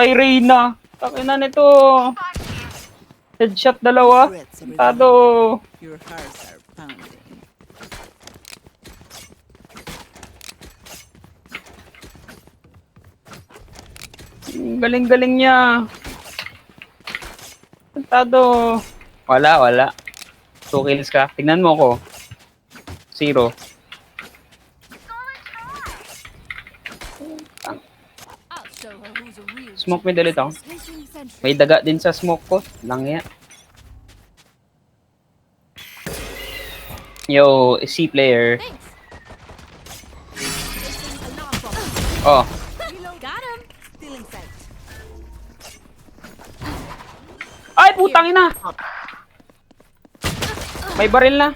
kay Reyna. Takina nito. Headshot dalawa. Tado. Your hearts are pounding. Galing-galing niya. Tado. Wala. 2 kills ka. Tingnan mo ko. 0. I'll show her who's a real Smoke me dalit ako. Switching sentry. May daga din sa smoke ko. Langya. Yo, C player. Thanks. Placing alarm bomb. Oh, Reload. Got him. Stealing sight. ay putang ina. May baril na.